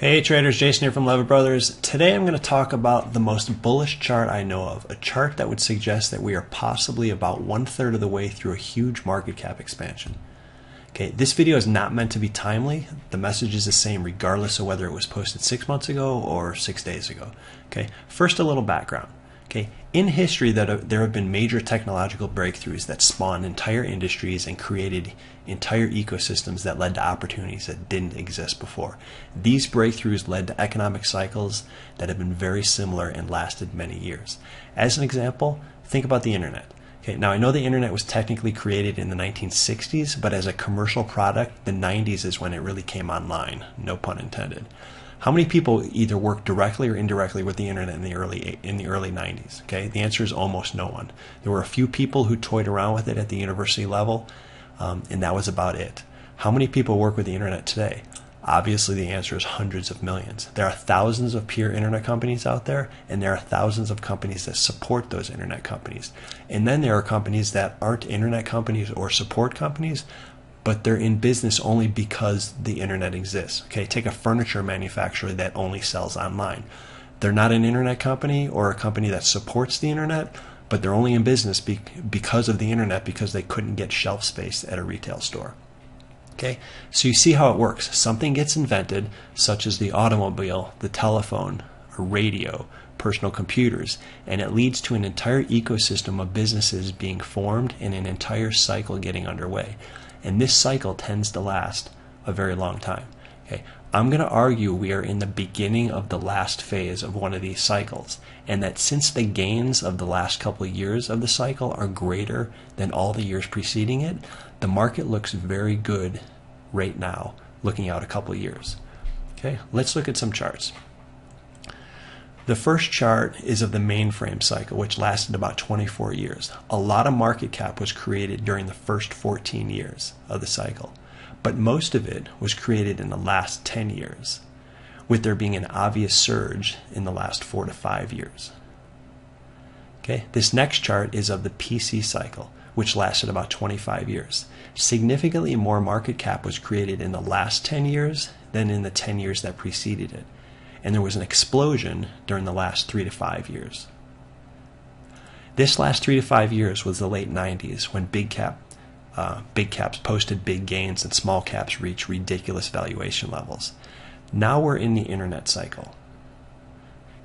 Hey traders, Jason here from Leavitt Brothers. Today I'm going to talk about the most bullish chart I know of, a chart that would suggest that we are possibly about 1/3 of the way through a huge market cap expansion. Okay, this video is not meant to be timely. The message is the same regardless of whether it was posted 6 months ago or 6 days ago. Okay, first a little background. Okay, in history there have been major technological breakthroughs that spawned entire industries and created entire ecosystems that led to opportunities that didn't exist before. These breakthroughs led to economic cycles that have been very similar and lasted many years. As an example, think about the internet. Okay, now I know the internet was technically created in the 1960s, but as a commercial product, the 90s is when it really came online, no pun intended. How many people either worked directly or indirectly with the internet in the early 90s? Okay, the answer is almost no one. There were a few people who toyed around with it at the university level, and that was about it. How many people work with the internet today? Obviously, the answer is hundreds of millions. There are thousands of pure internet companies out there, and there are thousands of companies that support those internet companies. And then there are companies that aren't internet companies or support companies, but they're in business only because the internet exists. Okay, take a furniture manufacturer that only sells online. They're not an internet company or a company that supports the internet, but they're only in business because of the internet, because they couldn't get shelf space at a retail store. Okay, so you see how it works. Something gets invented, such as the automobile, the telephone, a radio, personal computers, and it leads to an entire ecosystem of businesses being formed and an entire cycle getting underway. And this cycle tends to last a very long time. Okay, I'm going to argue we are in the beginning of the last phase of one of these cycles, and that since the gains of the last couple of years of the cycle are greater than all the years preceding it, the market looks very good right now, looking out a couple of years. Okay, let's look at some charts. The first chart is of the Mainframe Cycle, which lasted about 24 years. A lot of market cap was created during the first 14 years of the cycle, but most of it was created in the last 10 years, with there being an obvious surge in the last 4 to 5 years. Okay, this next chart is of the PC Cycle, which lasted about 25 years. Significantly more market cap was created in the last 10 years than in the 10 years that preceded it. And there was an explosion during the last 3 to 5 years. This last 3 to 5 years was the late 90s, when big caps posted big gains and small caps reached ridiculous valuation levels. Now we're in the internet cycle,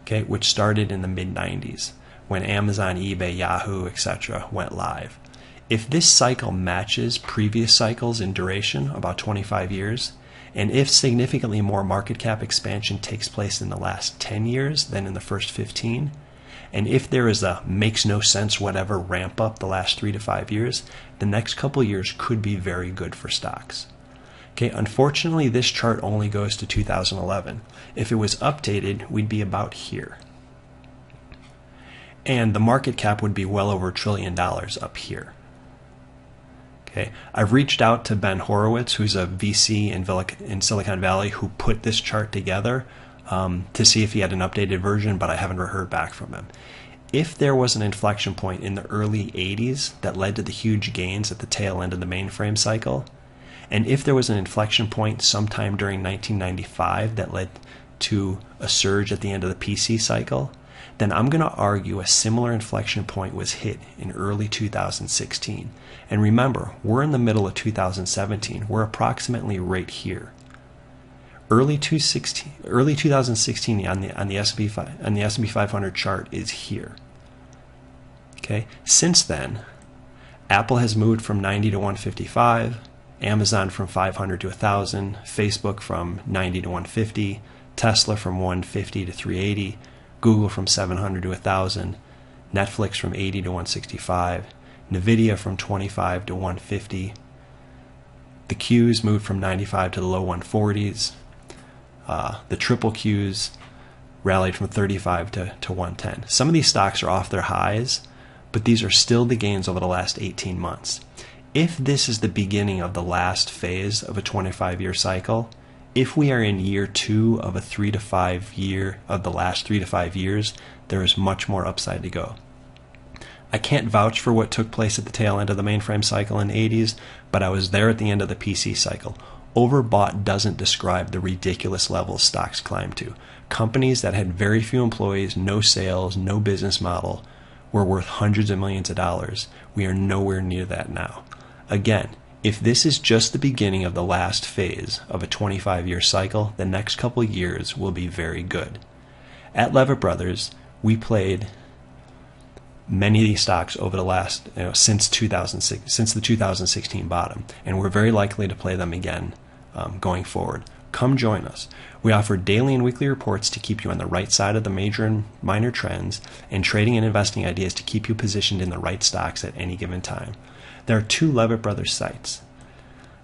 okay, which started in the mid 90s when Amazon, eBay, Yahoo, etc. went live. If this cycle matches previous cycles in duration, about 25 years, and if significantly more market cap expansion takes place in the last 10 years than in the first 15, and if there is a makes no sense whatever ramp up the last 3 to 5 years, the next couple years could be very good for stocks. Okay, unfortunately this chart only goes to 2011. If it was updated, we'd be about here. And the market cap would be well over $1 trillion up here. Okay. I've reached out to Ben Horowitz, who's a VC in Silicon Valley, who put this chart together to see if he had an updated version, but I haven't heard back from him. If there was an inflection point in the early 80s that led to the huge gains at the tail end of the mainframe cycle, and if there was an inflection point sometime during 1995 that led to a surge at the end of the PC cycle, then I'm going to argue a similar inflection point was hit in early 2016. And remember, we're in the middle of 2017. We're approximately right here. Early 2016 on the S&P 500 chart is here. Okay. Since then, Apple has moved from 90 to 155, Amazon from 500 to 1,000, Facebook from 90 to 150, Tesla from 150 to 380. Google from 700 to 1,000, Netflix from 80 to 165, Nvidia from 25 to 150. The Qs moved from 95 to the low 140s. The triple Qs rallied from 35 to 110. Some of these stocks are off their highs, but these are still the gains over the last 18 months. If this is the beginning of the last phase of a 25-year cycle, if we are in year 2 of the last 3 to 5 years, there is much more upside to go. I can't vouch for what took place at the tail end of the mainframe cycle in the 80s, but I was there at the end of the PC cycle. Overbought doesn't describe the ridiculous levels stocks climbed to. Companies that had very few employees, no sales, no business model, were worth hundreds of millions of dollars. We are nowhere near that now. Again, if this is just the beginning of the last phase of a 25-year cycle, the next couple years will be very good. At Leavitt Brothers, we played many of these stocks over the last, since the 2016 bottom, and we're very likely to play them again going forward. Come join us. We offer daily and weekly reports to keep you on the right side of the major and minor trends, and trading and investing ideas to keep you positioned in the right stocks at any given time. There are 2 Leavitt Brothers sites.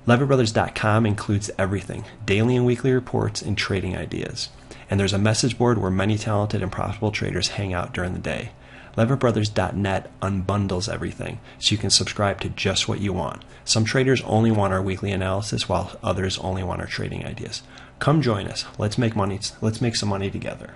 LeavittBrothers.com includes everything, daily and weekly reports and trading ideas. And there's a message board where many talented and profitable traders hang out during the day. LeavittBrothers.net unbundles everything, so you can subscribe to just what you want. Some traders only want our weekly analysis, while others only want our trading ideas. Come join us. Let's make money. Let's make some money together.